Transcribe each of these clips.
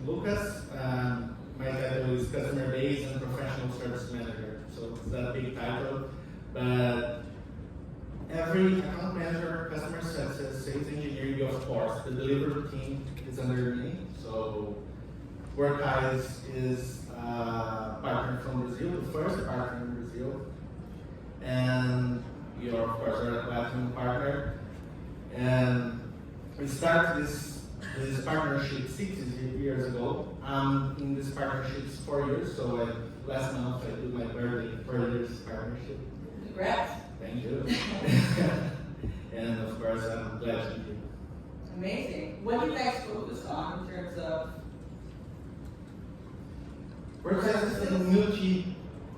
Lucas. My title is Customer Base and Professional Service Manager, so it's a big title. But every account manager, customer success, sales engineering, of course, the delivery team is under me. So WorkEyes is a partner from Brazil, the first partner in Brazil. And you're, of course, a platinum partner. And we started this partnership 6 years ago. I'm in this partnership 4 years, so last month I did my birthday, 4 years partnership. Congrats. Thank you. And of course, I'm glad to be here. Amazing. What do you guys focus on in terms of? WorkEyes is a multi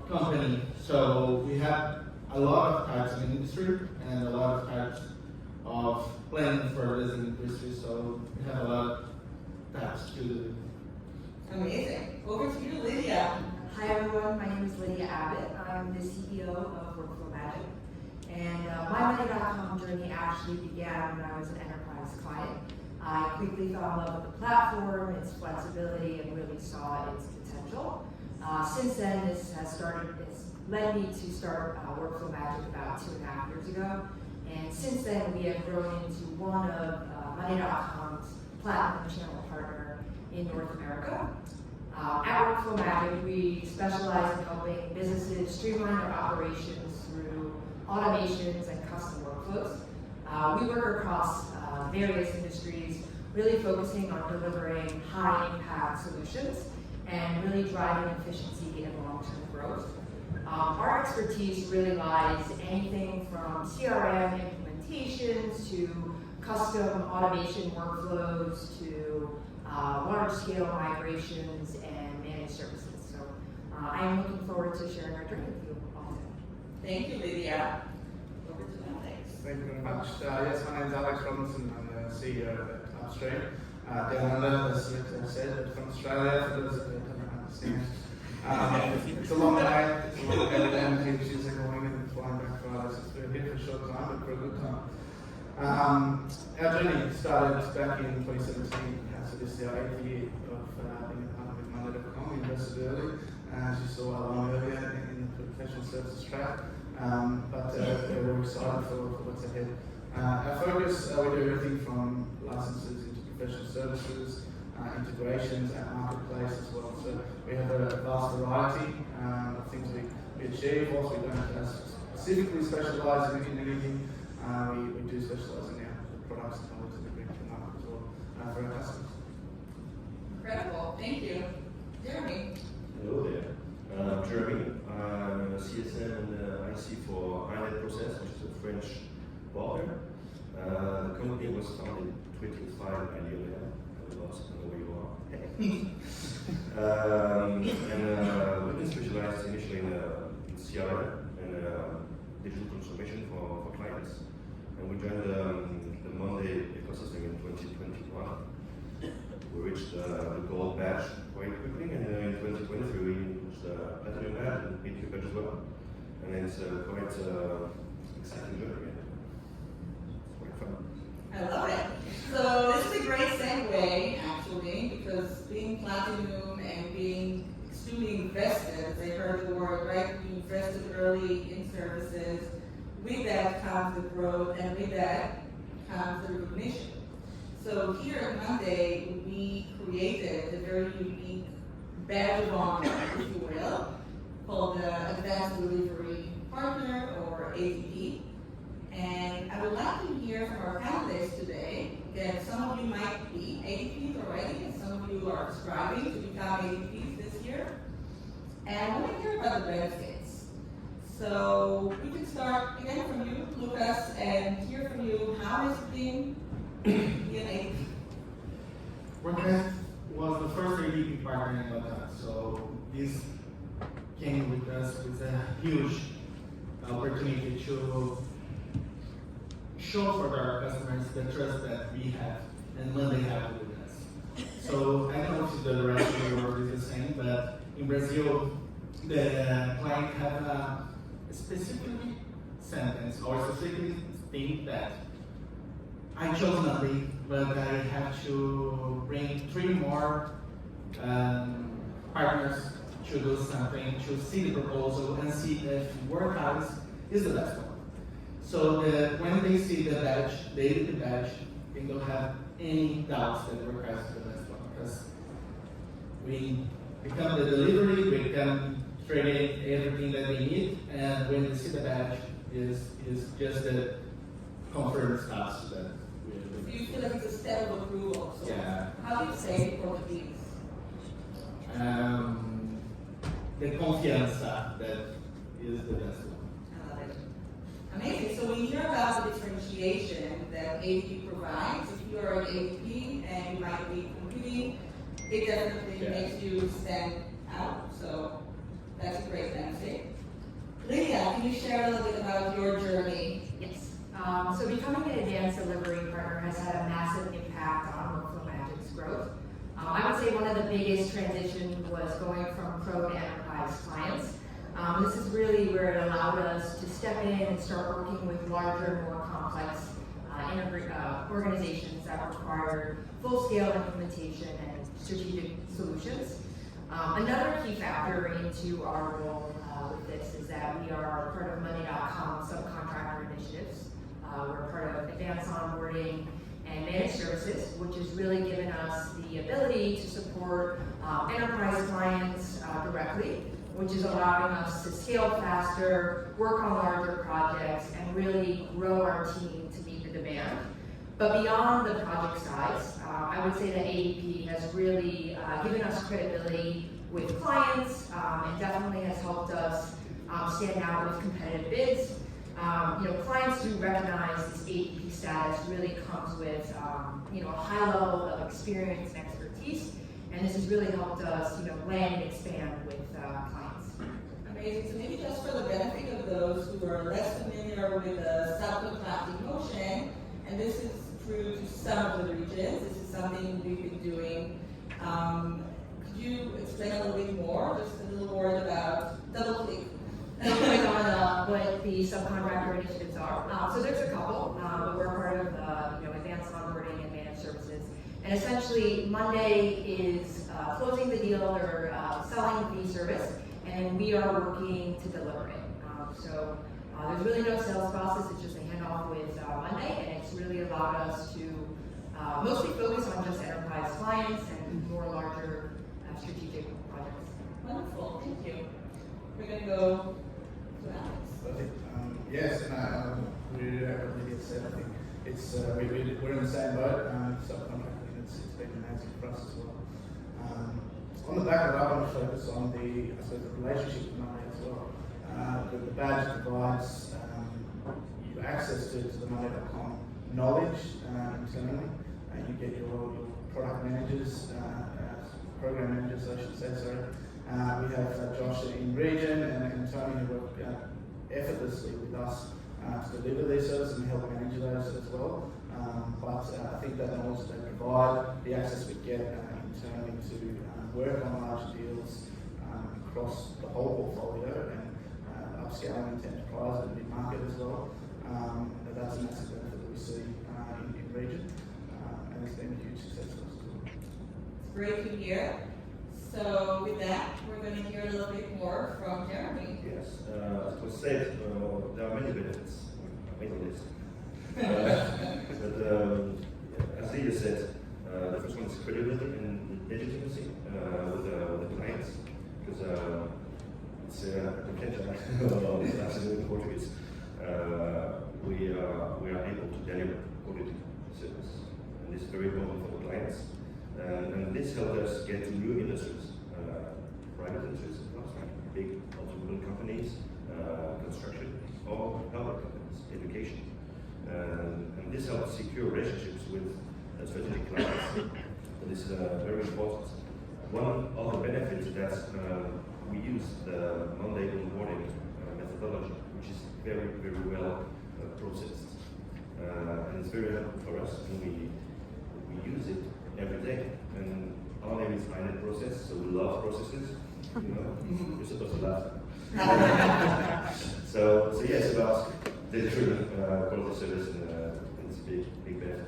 company, so we have a lot of types in industry and a lot of types of planning for this industry, so we have a lot of types to do. Amazing. Over to you, Lydia. Hi everyone, my name is Lydia Abbott. I'm the CEO of Workflow Magic. And my Money.com journey actually began when I was an enterprise client. I quickly fell in love with the platform, its flexibility, and really saw its potential. Since then, it's led me to start Workflow Magic about 2.5 years ago. And since then, we have grown into one of Money.com's platinum channel partner in North America. At Workflow Magic, we specialize in helping businesses streamline their operations through automations and custom workflows. We work across various industries, really focusing on delivering high-impact solutions and really driving efficiency and long-term growth. Our expertise really lies anything from CRM implementations to custom automation workflows to large-scale migrations and managed services. So I am looking forward to sharing our journey with you all today. Thank you, Lydia. Over to Alex. Thank you very much. Yes, my name is Alex Robinson. I'm the CEO at Upstream. Down under, as Sarit said, from Australia, for those that don't understand. It's a long way. It's a long way down to Tuesday morning and flying back Friday, so it's been here for a short time, but for a good time. Our journey started back in 2017, so this is our 8th year of being a partner with Monday.com. We invested early, as you saw along earlier in the professional services track, but we're excited for what's ahead. Our focus, we do everything from licenses into professional services, integrations and marketplace as well. So we have a vast variety of things we achieve. Whilst we don't specifically specialise in anything, we do specialise in the products and knowledge that we bring to the market as well for our customers. Incredible. Thank you. Jeremy. Hello there. I'm Jeremy. I'm a CSM and IC for iNet process, which is a French partner. The company was founded 25 years ago. I don't know where you are. And we've been specialized initially in CRM and digital transformation for clients. And we joined the Monday ecosystem in 2021. We reached the gold badge quite quickly, and in 2023 we reached the platinum badge and PQ badge as well. And it's quite exciting journey. It's quite fun. I love it. So this is a great segue, actually, because being platinum and being extremely invested, as I heard the word, right? You invested early in services. With that comes the growth, and with that comes the recognition. So here at Monday, we created a very unique badge of honor, if you will, called the Advanced Delivery Partner, or ADP. And I would like to hear from our panelists today that some of you might be ADPs already, and some of you are striving to become ADPs this year. And I want to hear about the benefits. So we can start again from you, Lucas, and hear from you how it's been to be an ADP. WorkEyes was the first ADP partner in Latam, so this came with us with a huge opportunity to show for our customers the trust that we have and when they have with us. So I don't know if the rest of the world is the same, but in Brazil, the client have a specific sentence or specific thing that I chose nothing, but I have to bring 3 more partners should do something, should see the proposal and see if your house is the best one. So that when they see the badge, they read the badge, they don't have any doubts that your house is the best one. Because we become the delivery, we can create everything that we need, and when they see the badge, is just the confirmed status that we're doing. Do you feel like it's a step of approval? So Yeah. how do you say in Portuguese? The confiança that is the best one. I love it. Amazing. So we hear about the differentiation that ADP provides. If you are an ADP and you might be competing, it definitely makes you stand out. So that's a great benefit. Lydia, can you share a little bit about your journey? Yes. So becoming an advanced delivery partner has had a massive impact on Workflow Magic's growth. I would say one of the biggest transitions was going from pro to enterprise clients. This is really where it allowed us to step in and start working with larger, more complex organizations that require full-scale implementation and strategic solutions. Another key factor into our role with this is that we are part of Money.com subcontractor initiatives. We're part of advanced onboarding and managed services, which has really given us the ability to support enterprise clients directly, which is allowing us to scale faster, work on larger projects, and really grow our team to meet the demand. But beyond the project size, I would say that ADP has really given us credibility with clients and definitely has helped us stand out with competitive bids. Clients who recognize this ADP status really comes with a high level of experience and expertise, and this has really helped us land and expand with clients. Amazing. So maybe just for the benefit of those who are less familiar with the subcontracting motion, and this is true to some of the regions, this is something we've been doing. Could you explain a little bit more, just a little word about double-click on what the subcontractor initiatives are. So there's a couple, but we're part of advanced onboarding and managed services. And essentially, Monday is closing the deal or selling the service, and we are working to deliver it. So there's really no sales process, it's just a handoff with Monday, and it's really allowed us to mostly focus on just enterprise clients and more larger strategic projects. Wonderful, thank you. We're going to go to Alex. Perfect. Yes, and we Lydia said, I think it's we're in the same boat. Subcontracting, it's been amazing for us as well. On the back of that, I want to focus on the relationship with Monday as well. The badge provides you access to the Monday.com knowledge internally, and you get your product managers, program managers, I should say, sorry. We have Josh in region and Tony who work effortlessly with us to deliver these services and help manage those as well. But I think that knowledge they provide, the access we get internally to work on large deals across the whole portfolio and upscaling into enterprise and mid-market as well. That's a massive benefit that we see in region, and it's been a huge success for us as well. It's great to hear. So with that, we're going to hear a little bit more from Jeremy. Yes, as was said, there are many benefits. I made a list. But as Lydia said, the first one is credibility and legitimacy with the clients, because it's I can't absolutely in Portuguese. We are able to deliver quality service, and this is very important for the clients. And this helped us get to new industries, private industries, like big multi-million companies, construction, or public companies, education. And this helps secure relationships with strategic clients. And this is very important. One of the benefits is that we use the Monday onboarding methodology, which is very, very well processed. And it's very helpful for us, and we use it every day. And our name is iNet process, so we love processes. You're supposed to laugh. So yes, about delivering quality service, and it's a big benefit.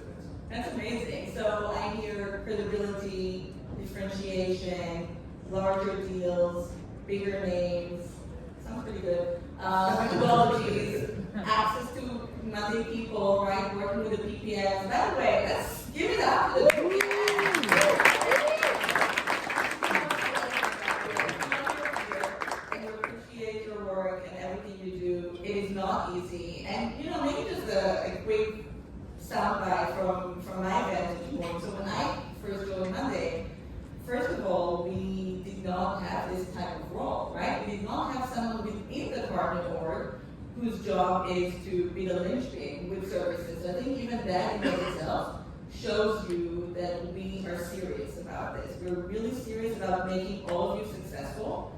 That's amazing. So I hear credibility, differentiation, larger deals, bigger names, sounds pretty good, methodologies, access to Monday people, right, working with the PPMs. By the way, let's give it up to the PPMs. And we appreciate your work and everything you do. It is not easy. And maybe just a quick soundbite from my vantage point. So when I first joined Monday, first of all, we did not have this type of role, right? We did not have someone within the partner org whose job is to be the linchpin with services. So I think even that in itself shows you that we are serious about this. We're really serious about making all of you successful.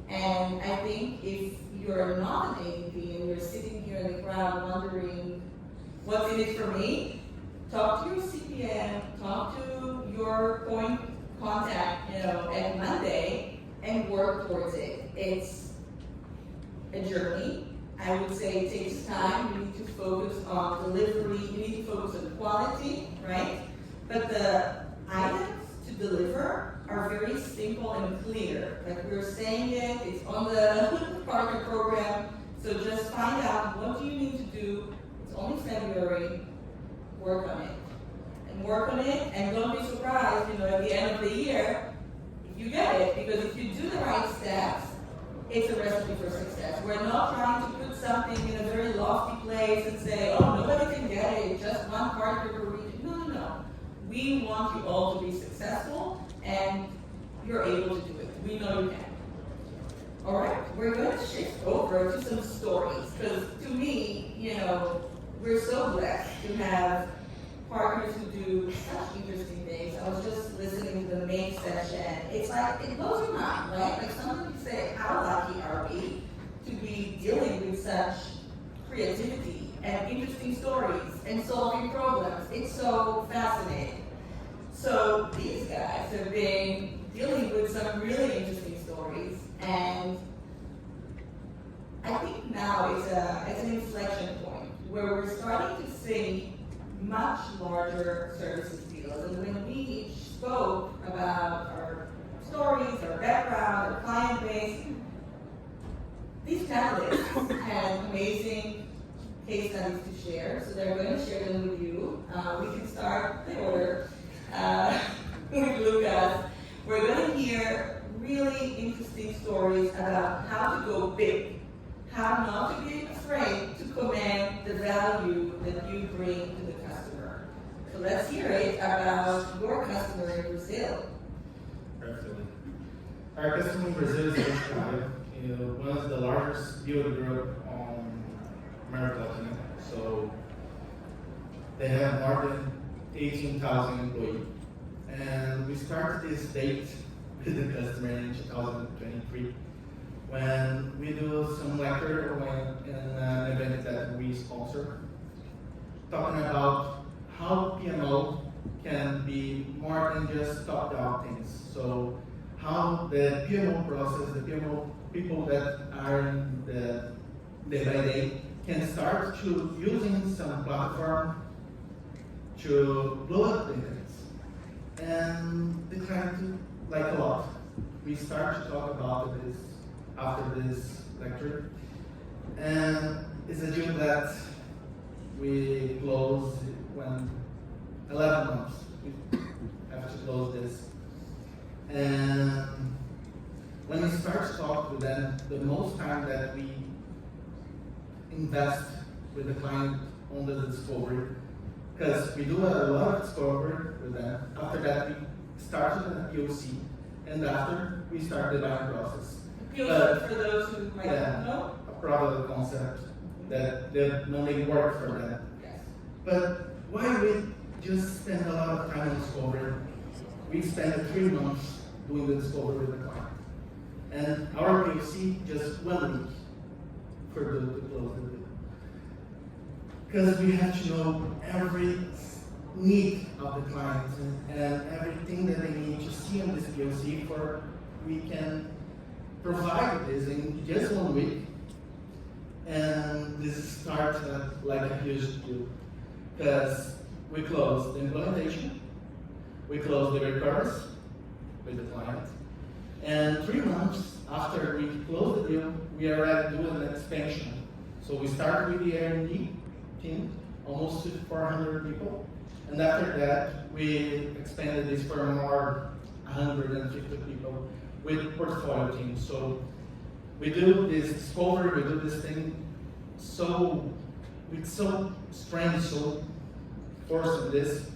And I think if you're not an ADP and you're sitting here in the crowd wondering, what's in it for me? Talk to your CPM, talk to your point contact, at Monday and work towards it. It's a journey. I would say it takes time. You need to focus on delivery. You need to focus on quality, right? But the items to deliver are very simple and clear. Like we're saying it's on the partner program. So just find out what do you need to do. It's only February. Work on it. And work on it, and don't be surprised, at the end of the year, if you get it, because if you do the right steps, it's a recipe for success. We're not trying to put something in a very lofty place and say, oh, nobody can get it, just one partner per region. No. We want you all to be successful, and you're able to do it. We know you can. All right, we're going to shift over to some stories, because to me, we're so blessed to have partners who do such interesting things. I was just listening to the main session. It's like, it blows your mind, right? Like sometimes you say, how lucky are we to be dealing with such creativity and interesting stories and solving problems? It's so fascinating. So these guys have been dealing with some really interesting stories, and I think now it's an inflection point where we're starting to see much larger services deals. And when we each spoke about our stories, our background, our client base, these panelists had amazing case studies to share, so they're going to share them with you. We can start the order with Lucas. We're going to hear really interesting stories about how to go big, how not to be afraid to command the value that you bring to the customer. So let's hear it about your customer in Brazil. Absolutely. Our customer in Brazil is one of the largest beauty group on America Latina. So they have more than 18,000 employees. And we started this date with the customer in 2023 when we do some lecture in an event that we sponsor, talking about how PMO can be more than just top-down things. So how the PMO process, the PMO people that are in the day-by-day can start to using some platform to blow up the things. And the client like a lot. We start to talk about this after this lecture. And it's a deal that we close when 11 months. We have to close this. And when we start to talk with them, the most time that we invest with the client on the discovery, because we do a lot of discovery with them. After that, we started a POC, and after we start the buying process. POC for those who might not know? A product concept that normally work for them. Yes. But why we just spend a lot of time on discovery? We spend 3 months doing the discovery with the client. And our POC just 1 week for the to close the deal. Because we have to know every need of the client and everything that they need to see on this POC for we can provide this in just 1 week. And this starts like a huge deal. Because we close the implementation, we close the recurrence, with the client. And 3 months after we close the deal, we are ready to do an expansion. So we start with the R&D team, almost to 400 people. And after that, we expanded this for more 150 people with portfolio teams. So we do this discovery, we do this thing with so strength, so force of this,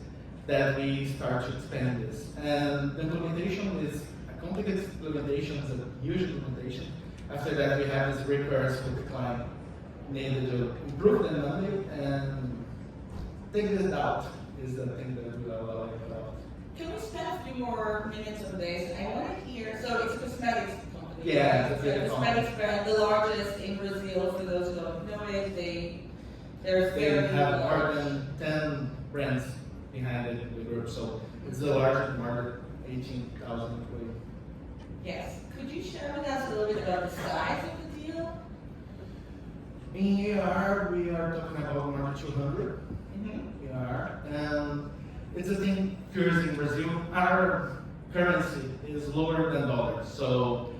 that we start to expand this. And the implementation is a complicated implementation, it's a huge implementation. After that, we have this request with the client needed to improve the money and take this out is the thing that we are like about. Can we spend a few more minutes on this? I want to hear, so it's a cosmetics company. Yeah, right? it's a big cosmetics brand, the largest in Brazil, for those who don't know it. They have more than 10 brands behind it in the group, so it's the largest market, 18,000 employees. Yes. Could you share with us a little bit about the size of the deal? In AR, we are talking about more than 200 AR, and it's a thing curious in Brazil. Our currency is lower than dollars, so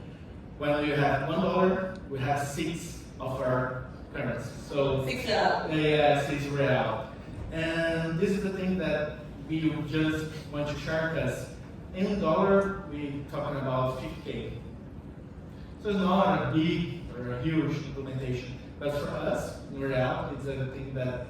when we have $1, we have 6 of our currency. So 6 real. Yeah, 6 real. And this is the thing that we just want to share, because in dollar, we talking about 50K. So it's not a big or a huge implementation, but for us, in real, it's a thing that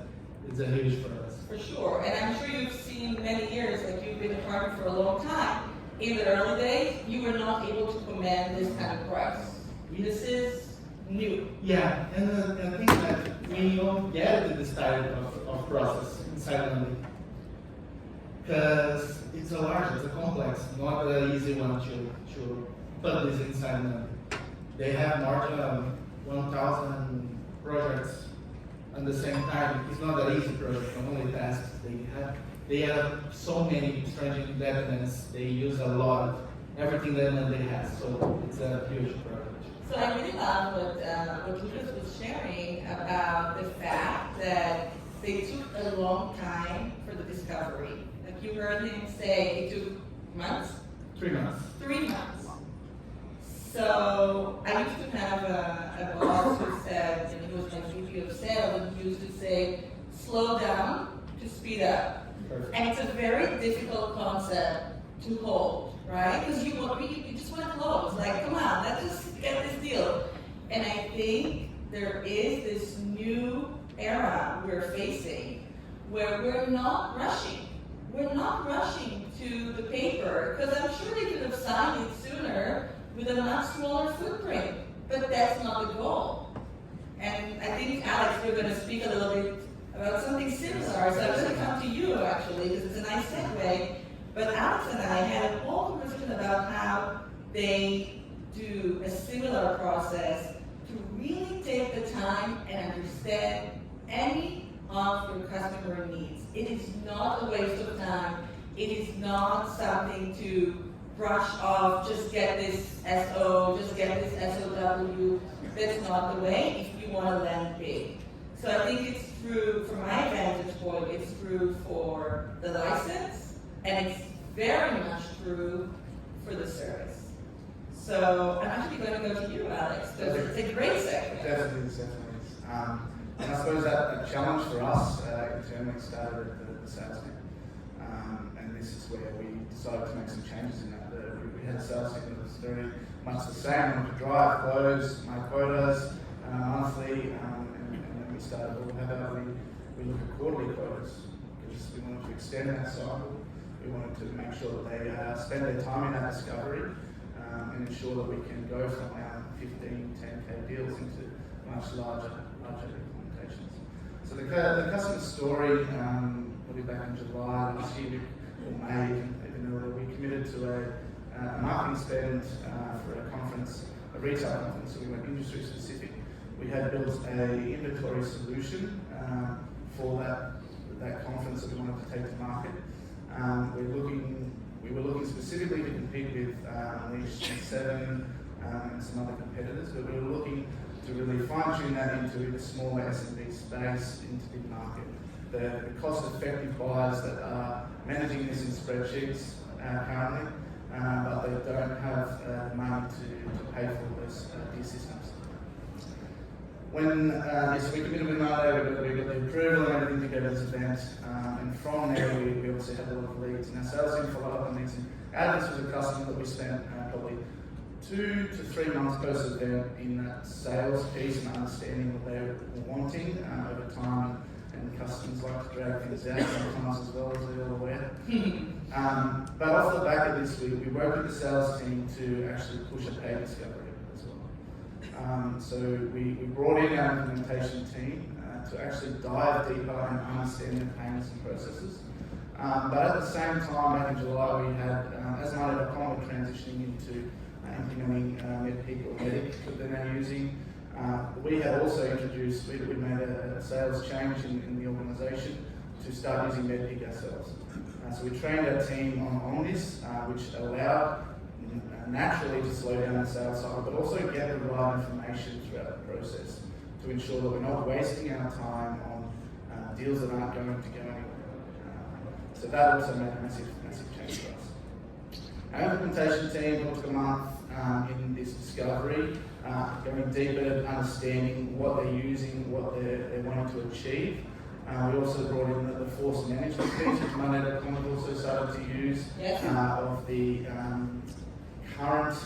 is a huge for us. For sure, and I'm sure you've seen many years, like you've been a partner for a long time. In the early days, you were not able to command this kind of price. This is new. Yeah, and I think that we don't get it this type of process inside London. Because it's a large, it's a complex, not an easy one to put this inside London. They have more than 1,000 projects at the same time. It's not an easy project, only tasks. They have so many strange independence. They use a lot, everything that they have. So it's a huge project. So I really love what Lucas was sharing about the fact that they took a long time for the discovery. Like you heard him say, it took months? 3 months. 3 months. So I used to have a boss who said, and he was my VP of sales, and he used to say, slow down to speed up. Perfect. And it's a very difficult concept to hold, right? Because you just want to close. Like, come on, let's just get this deal. And I think there is this new era we're facing where we're not rushing. We're not rushing to the paper, because I'm sure they could have signed it sooner with a much smaller footprint, but that's not the goal. And I think, Alex, you're going to speak a little bit about something similar, so I'm going to come to you, actually, because it's a nice segue. But Alex and I had a whole conversation about how they do a similar process to really take the time and understand any of your customer needs. It is not a waste of time. It is not something to brush off, just get this SO, just get this SOW. That's not the way if you want to land big. So I think it's true, from my vantage point, it's true for the license, and it's very much true for the service. So I'm actually going to go to you, Alex, because it's a great segue. Definitely. And I suppose that a challenge for us internally started at the sales team. And this is where we decided to make some changes in that. We had a sales team that was very much the same. We wanted to drive, close, make quotas monthly, and then we started, well, how about we look at quarterly quotas, because we wanted to extend that cycle. We wanted to make sure that they spend their time in that discovery and ensure that we can go from our 15, 10K deals into much larger implementations. So the customer story, will be back in July last year, or May, even earlier. We committed to a marketing spend for a conference, a retail conference, so we went industry specific. We had built an inventory solution for that conference that we wanted to take to market. We were looking specifically to compete with Unleash 7 and some other competitors, but we were looking to really fine-tune that into the smaller SMB space, into the market. The cost-effective buyers that are managing this in spreadsheets currently but they don't have money to pay for those these systems. When yes, we committed with Monday, we got the approval and everything to go to this event, and from there we also had a lot of leads. And our sales team followed up on these. Abbott was a customer that we spent probably 2 to 3 months post-event in that sales piece and understanding what they were wanting over time. And customers like to drag things out sometimes as well, as you're all aware. But off the back of this, we worked with the sales team to actually push a paid discovery as well. So we brought in our implementation team to actually dive deeper and understand the payments and processes. But at the same time, back in July, we had, as Monday.com, we're transitioning into implementing MedPeak or Medic that they're now using. We had also introduced, we made a sales change in the organisation to start using MedPeak ourselves. So we trained our team on this, which allowed naturally to slow down the sales cycle, but also get the right information throughout the process to ensure that we're not wasting our time on deals that aren't going to go anywhere. So that also made a massive change for us. Our implementation team took a month in this discovery, going deeper, understanding what they're using, what they're wanting to achieve. We also brought in the force management piece, which Monday.com also started to use, of the current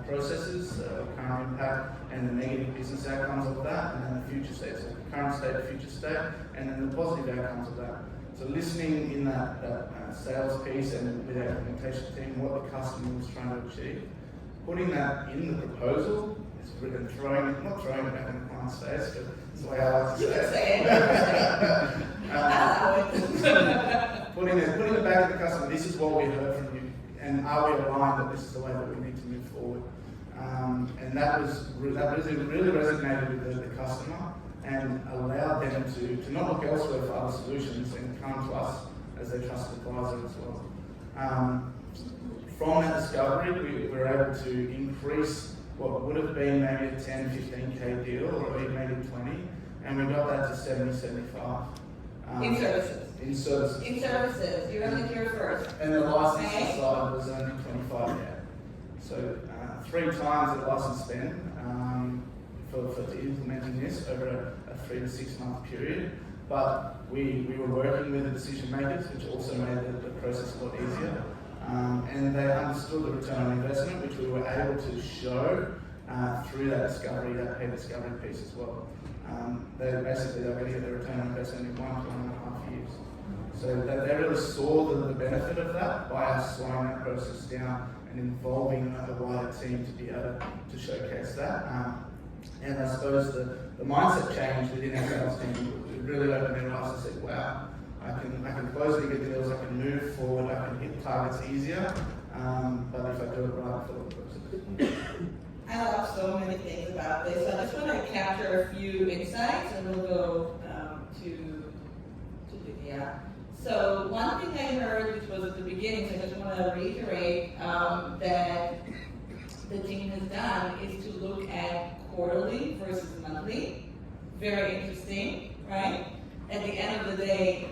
processes, current impact, and the negative business outcomes of that, and then the future state, so the current state, future state, and then the positive outcomes of that. So listening in that sales piece and with our implementation team, what the customer was trying to achieve, putting that in the proposal, and not throwing it back in the client's face, but that's the way I like to say it. Putting it back to the customer, this is what we heard from you, and are we aligned that this is the way that we need to move forward? And that really resonated with the customer and allowed them to not look elsewhere for other solutions and come to us as their trusted advisor as well. From that discovery, we were able to increase what would have been maybe a 10, 15K deal, or even maybe 20, and we got that to 70, 75. In services. In services. In services. You heard it here first. And the licensing side was only 25K. So 3 times the license spend for implementing this over a 3 to 6 month period. But we were working with the decision makers, which also made the process a lot easier. And they understood the return on investment, which we were able to show through that discovery, that paid discovery piece as well. They were going to get the return on investment in 1.5 years. So they really saw the benefit of that by us slowing that process down and involving a wider team to be able to showcase that. And I suppose the mindset change within our sales team really opened their eyes and said, wow, I can close bigger deals, I can move forward, I can hit targets easier, but if I do it right, I feel it. I love so many things about this. So I just want to capture a few insights and we'll go to Lydia. So one thing I heard, which was at the beginning, so I just want to reiterate that the team has done is to look at quarterly versus monthly. Very interesting, right? At the end of the day,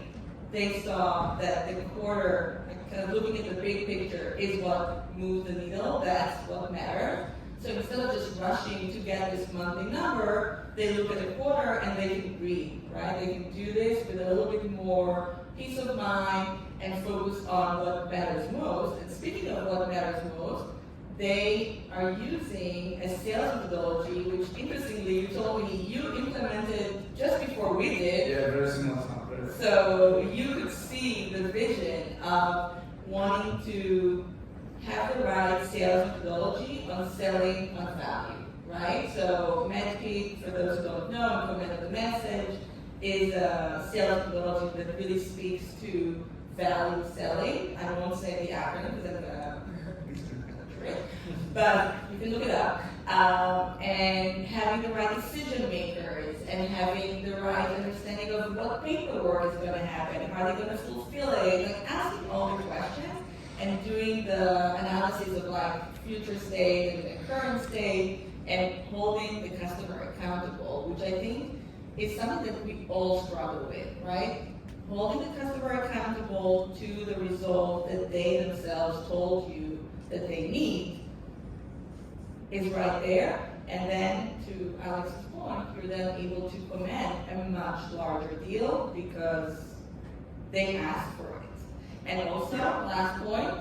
they saw that the quarter, kind of looking at the big picture, is what moves the needle. That's what matters. So instead of just rushing to get this monthly number, they look at the quarter and they can breathe, right? They can do this with a little bit more peace of mind and focus on what matters most. And speaking of what matters most, they are using a sales methodology, which interestingly, you told me you implemented just before we did. Yeah, very similar. So you could see the vision of wanting to have the right sales methodology on selling on value, right? So MedPeak, for those who don't know, and commented the message, is a sales methodology that really speaks to value selling. I won't say the acronym because I'm gonna but you can look it up. And having the right decision makers and having the right understanding of what paperwork is going to happen, are they going to fulfill it, like asking all the questions and doing the analysis of like future state and the current state and holding the customer accountable, which I think is something that we all struggle with, right? Holding the customer accountable to the result that they themselves told you that they need is right there. And then, to Alex's point, you're then able to command a much larger deal because they asked for it. And also, last point,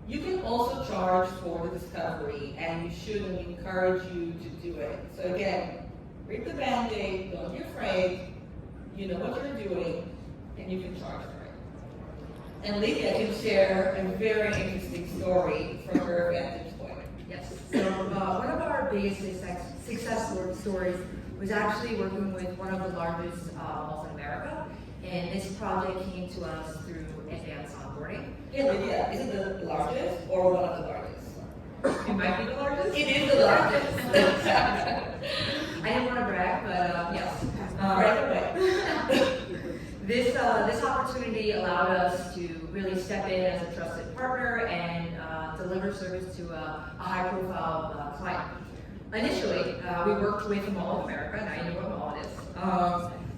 you can also charge for the discovery, and we should encourage you to do it. So again, rip the Band-Aid, don't be afraid, you know what you're doing, and you can charge for it. And Lydia can share a very interesting story from her vantage point. Yes. So one of our biggest success stories was actually working with one of the largest malls in America. And this project came to us through advanced onboarding. Yeah, Lydia, is it the largest or one of the largest? It might be the largest. It is the largest. I didn't want to brag, but yes. Right away. This opportunity allowed us to really step in as a trusted partner and deliver service to a high-profile client. Initially, we worked with Mall of America, now you know what mall it is,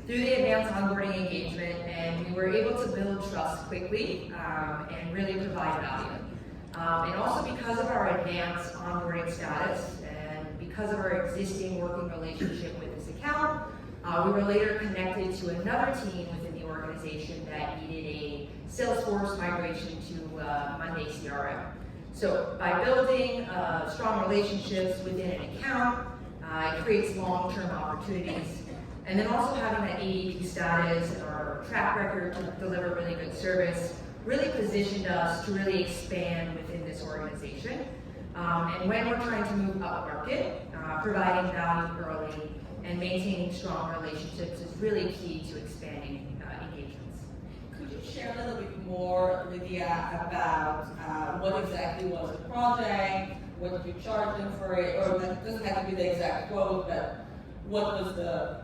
through the advanced onboarding engagement, and we were able to build trust quickly and really provide value. And also because of our advanced onboarding status and because of our existing working relationship with this account, we were later connected to another team within the organization that needed a Salesforce migration to Monday CRM. So by building strong relationships within an account, it creates long-term opportunities. And then also having that ADP status and our track record to deliver really good service really positioned us to really expand within this organization. And when we're trying to move up market, providing value early and maintaining strong relationships is really key to expanding engagements. Could you share a little bit more, Lydia, about what exactly was the project, what did you charge them for it, or that doesn't have to be the exact quote, but what was the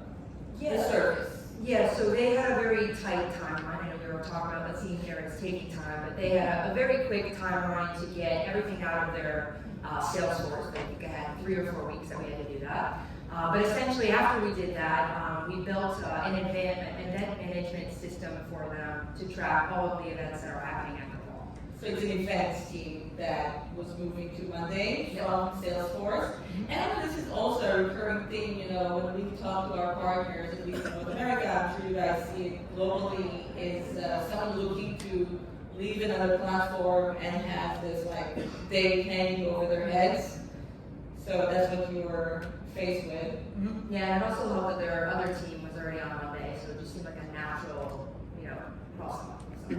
service? Yeah, so they had a very tight timeline. I know we were talking about the team here, it's taking time, but they had a very quick timeline to get everything out of their Salesforce. I think I had 3 or 4 weeks that we had to do that. But essentially, after we did that, we built an event management system for them to track all of the events that are happening at the mall. So it's an events team that was moving to Monday from Salesforce. And I know this is also a recurring thing, you know, when we talk to our partners, at least in North America, I'm sure you guys see it globally, is someone looking to leave another platform and have this like day hanging over their heads. So that's what you were faced with. Mm-hmm. Yeah, and it also helped that their other team was already on Monday, so it just seemed like a natural, crossing. So.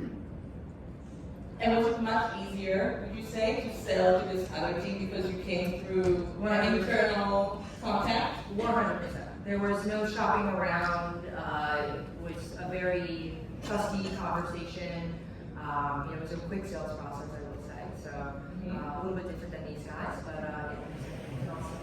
And was it much easier, would you say, to sell to this other team because you came through an internal contact? 100%. There was no shopping around. It was a very trusty conversation. It was a quick sales process, I would say. So a little bit different than these guys, but yeah, it was awesome.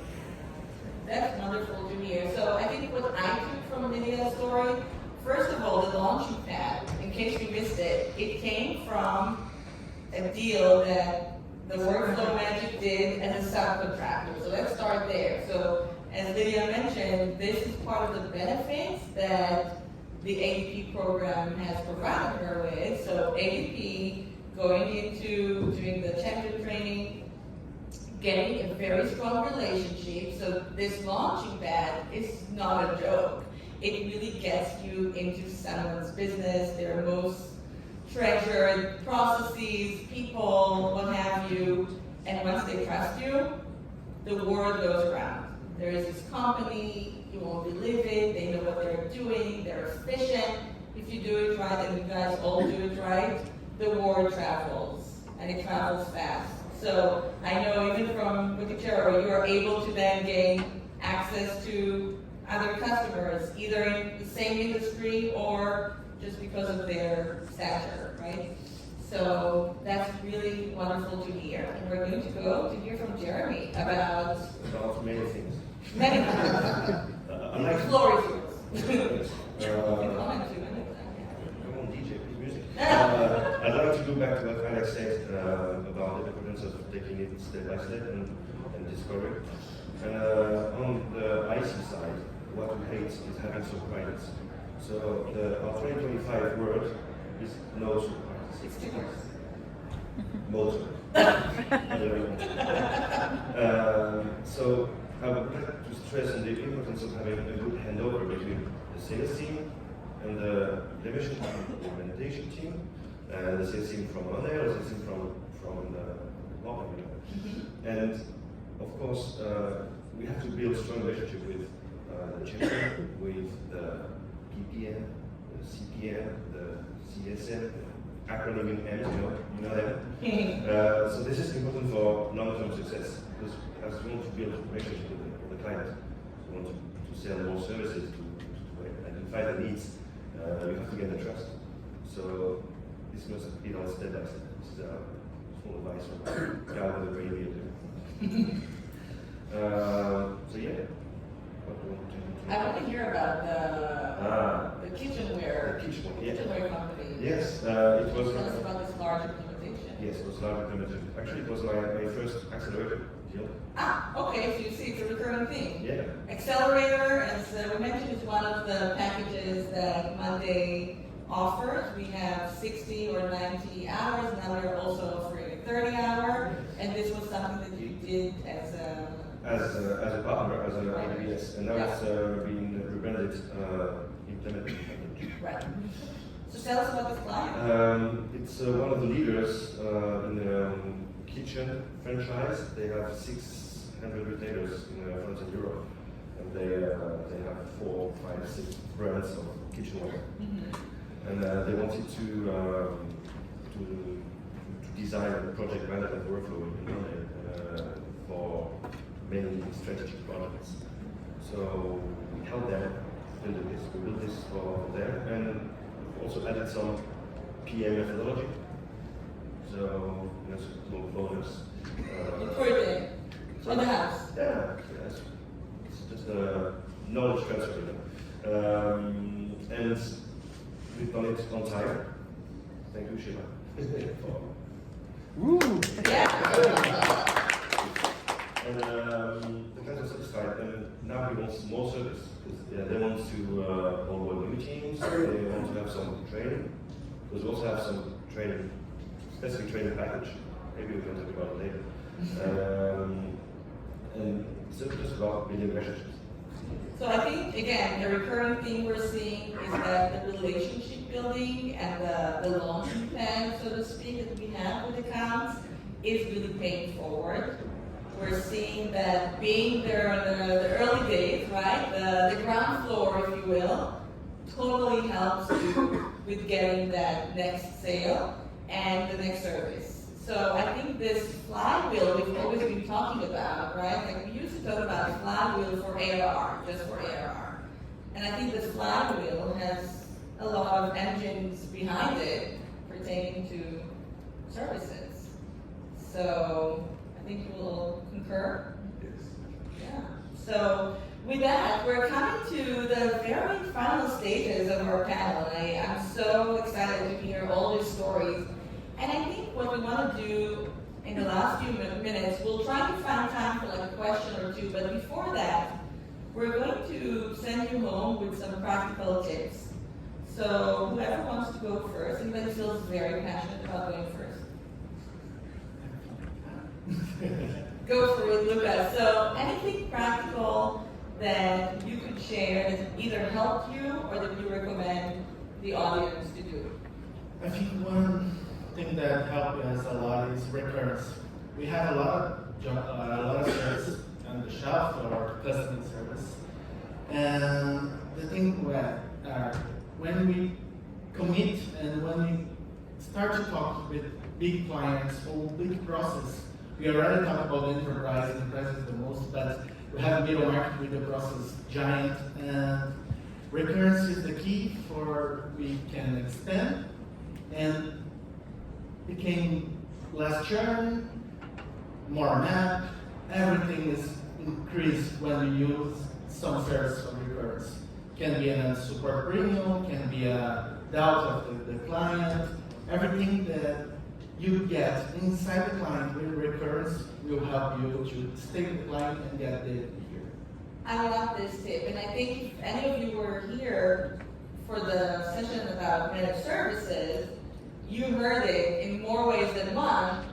That's wonderful to hear. So I think what I took from Lydia's story, first of all, the launching pad, in case you missed it, it came from a deal that the Workflow Magic did as a subcontractor. So let's start there. So as Lydia mentioned, this is part of the benefits that the ADP program has provided her with. So ADP going into doing the champion training, getting a very strong relationship. So this launching pad is not a joke. It really gets you into someone's business, their most treasured processes, people, what have you. And once they trust you, the word goes around. There is this company, you won't believe it, they know what they're doing, they're efficient. If you do it right, and you guys all do it right, the word travels, and it travels fast. So I know even from Wikitero, you are able to then gain access to other customers, either in the same industry or just because of their stature, right? So that's really wonderful to hear. And we're going to go to hear from Jeremy about many things. many things. The floor is yours. You can comment too, Come on, DJ, please music. I'd like to go back to what Alex said about the importance of taking it step by step and discovery. On the IC side, what we hate is having surprises. So our 2025 word is no surprises. It's too much. Motor. So I would like to stress on the importance of having a good handover between the sales team and the implementation team, and the sales team from Monday, or the sales team from the marketing. And of course, we have to build a strong relationship with the champion, with the PPN, the CPN, the CSM, acronym in M, you know them. So this is important for long-term success, because as we want to build a relationship with the client, we want to sell more services, to identify the needs, you have to get the trust. So this must be done step by step. This is a small advice from Carl, the great leader. So yeah. I want to hear about the kitchenware. The kitchenware, yeah. Kitchenware company. Yes, it was. Tell us about this large implementation. Yes, it was large implementation. Actually, it was my first accelerator deal. Okay, so you see, it's a recurring thing. Yeah. Accelerator, as we mentioned, is one of the packages that Monday offers. We have 60 or 90 hours. Now we're also offering a 30-hour, and this was something that you did as a partner, as an AWS, and now it's being rebranded, implemented. Right. So tell us about this client. It's one of the leaders in the kitchen franchise. They have 600 retailers in France and Europe, and they have 4, 5, 6 brands of kitchenware. And they wanted to design a project management workflow in Monday for many strategic projects. So we helped them build this. We built this for them, and also added some PM methodology. So that's a little bonus. You put it in the house. Yeah, yes. It's just a knowledge transfer. And we've done it on time. Thank you, Shiva. Woo! Yeah. And the clients are satisfied, and now he wants more service. They want to onboard new teams, they want to have some training, because we also have some training, specific training package. Maybe we can talk about it later. And it's just about building relationships. So I think, again, the recurring theme we're seeing is that the relationship building and the launching plan, so to speak, that we have with accounts is really paying forward. We're seeing that being there in the early days, right, the ground floor, if you will, totally helps you with getting that next sale and the next service. So I think this flywheel we've always been talking about, right? Like we used to talk about flywheel for ARR, just for ARR. And I think this flywheel has a lot of engines behind it pertaining to services. So I think you will concur? Yes. Yeah. So with that, we're coming to the very final stages of our panel. I'm so excited to hear all these stories. And I think what we want to do in the last few minutes, we'll try to find time for like a question or two, but before that, we're going to send you home with some practical tips. So whoever wants to go first, anybody feels very passionate about going first? Go for it, Luca. So anything practical that you could share that either helped you or that you recommend the audience to do? I think one thing that helped us a lot is recurrence. We have a lot of service on the shelf or customer service, and the thing when we commit and when we start to talk with big clients or big process, we already talked about the enterprise. Enterprise is the most, but we have middle market with the process giant, and recurrence is the key for we can expand and became less churn, more map, everything is increased when you use some service of recurrence. Can be a support premium, can be a doubt of the client, everything that you get inside the client with recurrence will help you to stay with the client and get the year. I love this tip, and I think if any of you were here for the session about managed services, you heard it in more ways than one.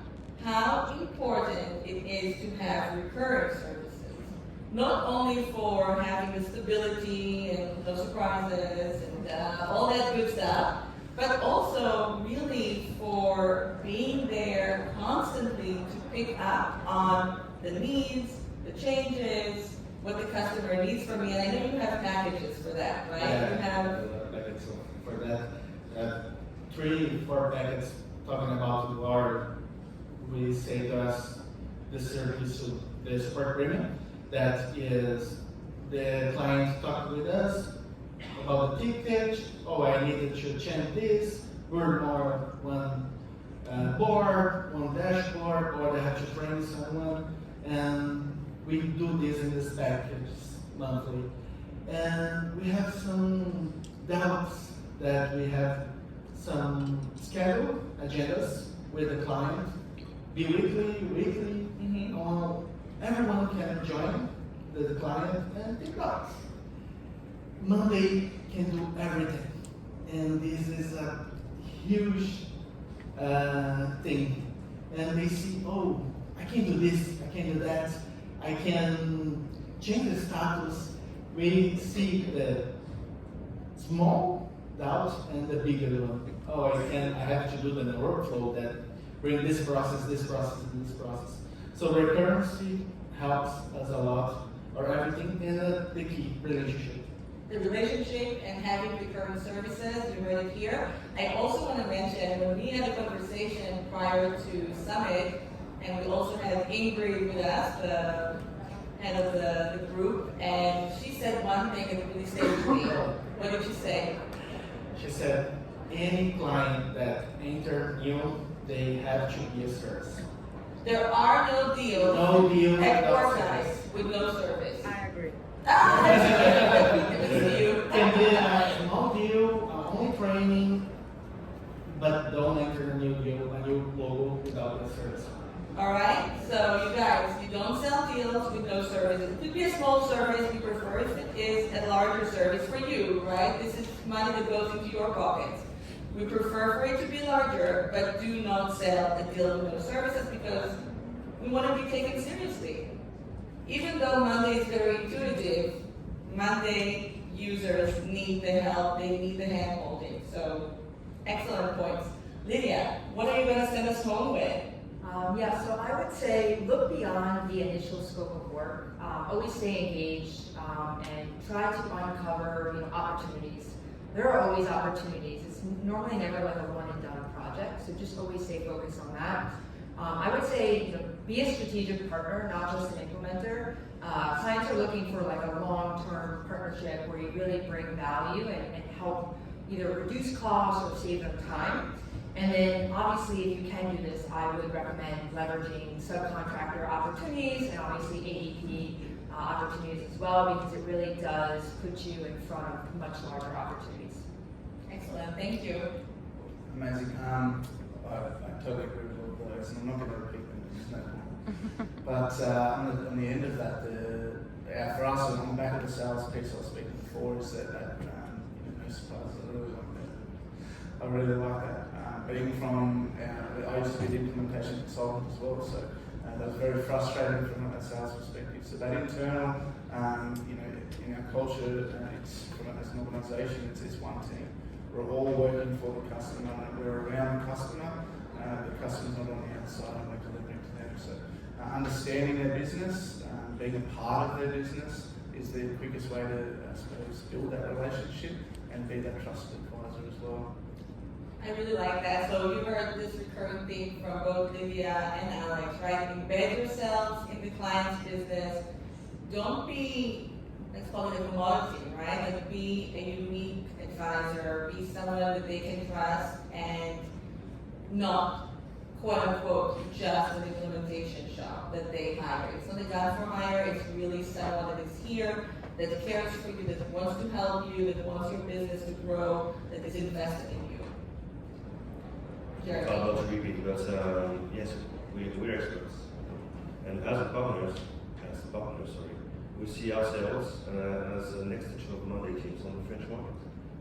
how important it is to have recurring services. Not only for having the stability and no surprises and all that good stuff, but also really for being there constantly to pick up on the needs, the changes, what the customer needs from me. And I know you have packages for that, right? Yeah, You have packets for that. 3-4 packets talking about war. We say to us the service, the support agreement. That is the client talk with us about the ticket. Oh, I needed to change this. We're more one board, one dashboard, or they have to train someone. And we do this in this package monthly. And we have some doubts that we have some schedule agendas with the client, be weekly. Everyone can join the client and pick up. Monday can do everything, and this is a huge thing. And they see, oh, I can do this, I can do that, I can change the status. We see the small doubt and the bigger one. Oh, I have to do the workflow that bring this process, and this process. So recurrency helps us a lot, or everything in the key relationship. The relationship and having recurring services, you heard it here. I also want to mention, when we had a conversation prior to Summit, and we also had Ingrid with us, the head of the group, and she said one thing that really stayed with me. What did she say? She said, any client that enter new, they have to be a service. There are no deals at Fortnite with no service. I agree. It was you. Can be a small deal, only training, but don't enter a new deal, a new logo without a service. All right, so you guys, you don't sell deals with no services. It could be a small service. We prefer if it is a larger service for you, right? This is money that goes into your pockets. We prefer for it to be larger, but do not sell a deal with no services because we want to be taken seriously. Even though Monday is very intuitive, Monday users need the help, they need the hand holding. So, excellent points. Lydia, what are you going to send us home with? So I would say look beyond the initial scope of work. Always stay engaged and try to uncover opportunities. There are always opportunities. It's normally never like a one and done project, so just always stay focused on that. I would say be a strategic partner, not just an implementer. Clients are looking for like a long-term partnership where you really bring value and help either reduce costs or save them time. And then obviously if you can do this, I would recommend leveraging subcontractor opportunities and obviously AEP opportunities as well, because it really does put you in front of much larger opportunities. Excellent, thank you. Amazing. I totally agree with all of those, and I'm not going to repeat them, there's no point. But on the end of that, for us, on the back of the sales piece I was speaking before, is that no surprises. I really like that. Being from, I used to be the implementation consultant as well, so that was very frustrating from a sales perspective. So that internal, in our culture, it's as an organisation, it's one team. We're all working for the customer, we're around the customer not on the outside, and we're delivering to them. So understanding their business, being a part of their business is the quickest way to, I suppose, build that relationship and be that trusted advisor as well. I really like that. So you heard this recurring theme from both Lydia and Alex, right? Embed yourselves in the client's business. Don't be, let's call it a commodity, right? Like be a unique advisor, be someone that they can trust and not, quote unquote, just an implementation shop that they hire. It's not a gun for hire, it's really someone that is here, that cares for you, that wants to help you, that wants your business to grow, that is invested in you. I'd love to repeat, but yes, we're experts. And as partners, we see ourselves as the next stage of Monday teams on the French market.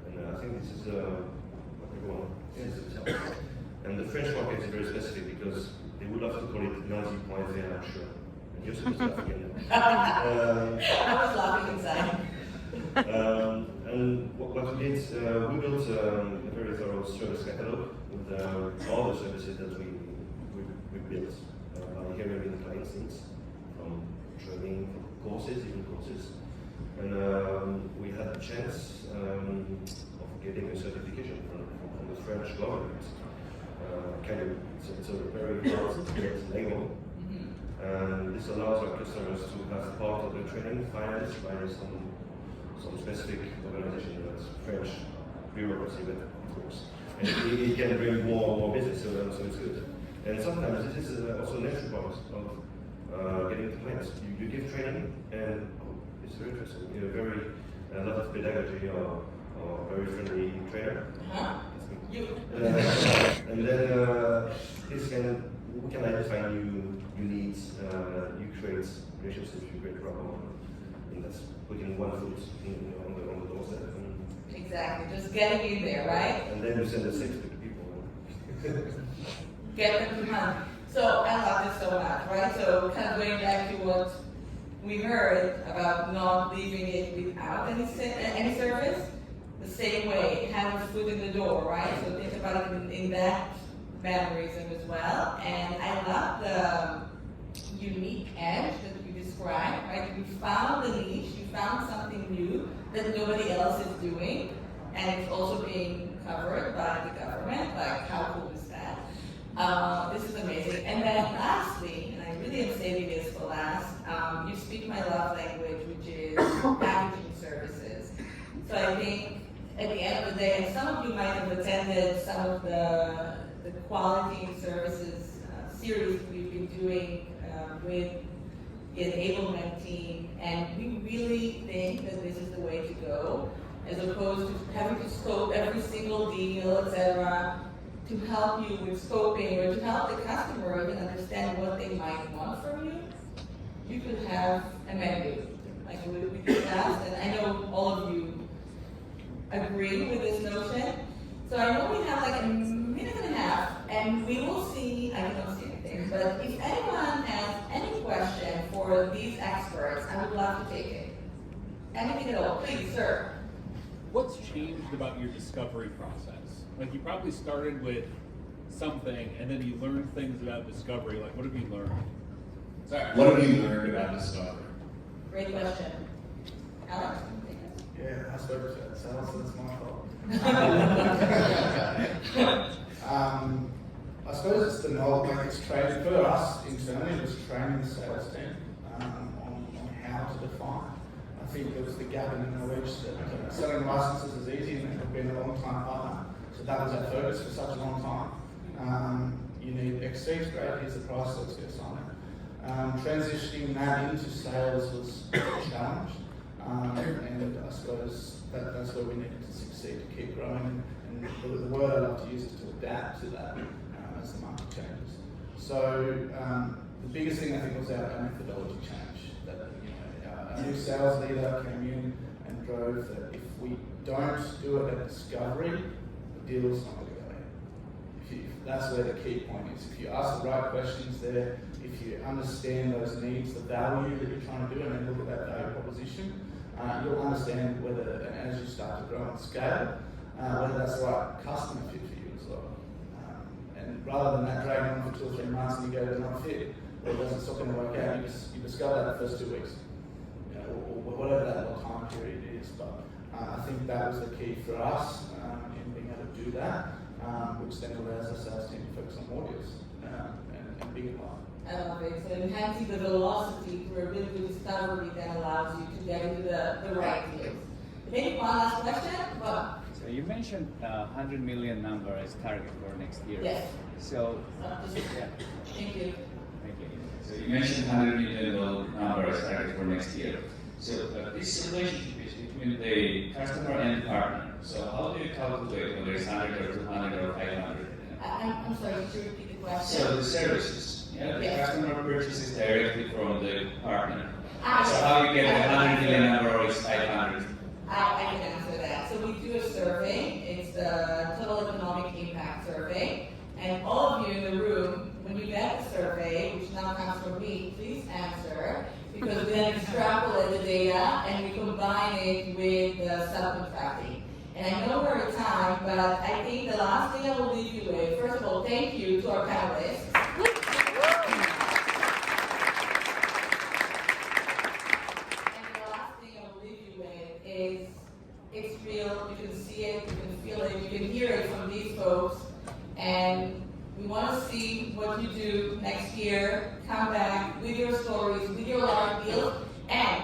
And I think this is what everyone sees themselves. And the French market is very specific because They would love to call it nazi.vr, I'm sure. And you're supposed to laugh again now. I was laughing inside. And what we did, we built a very thorough service catalog with all the services that we built by hearing the client's needs, from training, from courses, even courses. And we had a chance of getting a certification from the French government. It's a very hard to get label. And this allows our customers to have part of the training financed by some specific organization, that's French bureaucracy, but it works. And it can bring more business, so it's good. And sometimes this is also an entry point of getting clients. You give training, and it's very interesting. You're a lot of pedagogy or very friendly trainer. And then we can identify new needs, you create relationships, you create rapport, and that's putting one foot on the doorstep. Exactly, just getting in there, right? And then you send a signal to people. Get them to come. So I love this so much, right? So kind of going back to what we heard about not leaving it without any service, the same way, having foot in the door, right? So think about it in that mannerism as well. And I love the unique edge that you described, right? You found the niche, you found something new that nobody else is doing, and it's also being covered by the government. Like, how cool is that? This is amazing. And then lastly, and I really am saving this for last, you speak my love language, which is packaging services. So I think at the end of the day, and some of you might have attended some of the quality and services series we've been doing with the enablement team, and we really think that this is the way to go, as opposed to having to scope every single deal, etc., to help you with scoping or to help the customer even understand what they might want from you. You could have a menu, like we discussed, and I know all of you agree with this notion. So I know we have like a minute and a half, and we will see, I cannot see anything, but if anyone has any question for these experts, I would love to take it. Anything at all, please, sir. What's changed about your discovery process? Like, you probably started with something, and then you learned things about discovery. Like, what have you learned? Sorry, what have you learned about discovery? Great question. Alex? Yeah, I suppose that's my fault. I suppose it's the knowledge, like it's training for us internally, it was training the sales team on how to define. I think there was the gap in the knowledge that selling licenses is easy and we've been a long time partner. So that was our focus for such a long time. You need X seats, great, here's the price, let's get signed. Transitioning that into sales was a challenge. And I suppose that's where we needed to succeed, to keep growing. And the word I love to use is to adapt to that as the market changes. So the biggest thing I think was our methodology change. That our new sales leader came in and drove that if we don't do it at discovery, the deal's not going to go ahead. That's where the key point is. If you ask the right questions there, if you understand those needs, the value that you're trying to do, and then look at that value proposition, you'll understand whether, and as you start to grow and scale, whether that's the right customer fit for you as well. And rather than that dragging on for 2 or 3 months and you go, they're not fit, or it's not going to work out, you discover that the first 2 weeks, or whatever that little time period is. But I think that was the key for us in being able to do that, which then allows our sales team to focus on more deals and bigger part. I love it. So enhancing the velocity through a really good discovery that allows you to get into the right deals. Maybe one last question? Well, so you mentioned 100 million number as target for next year. yes. So, Yeah. Thank you. thank you. So you mentioned 100 million number as target for next year. So this relationship is between the customer and the partner. So how do you calculate whether it's 100 or 200 or 500? I'm sorry, could you repeat the question? So the services. Yeah, the Yes. customer purchases directly from the partner. Ah, So how you get the 100 million number or it's 500? I can answer that. So we do a survey. It's the Total Economic Impact Survey. And all of you in the room, when you get the been tracking. And I know we're at time, but I think the last thing I will leave you with, first of all, thank you to our panelists. And the last thing I will leave you with is, it's real, you can see it, you can feel it, you can hear it from these folks. And we want to see what you do next year. Come back with your stories, with your large deals, and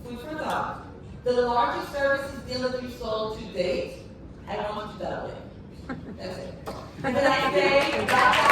food for thought. The largest services deal that you've sold to date, I want you to double it. That's it. Have a nice day. Bye.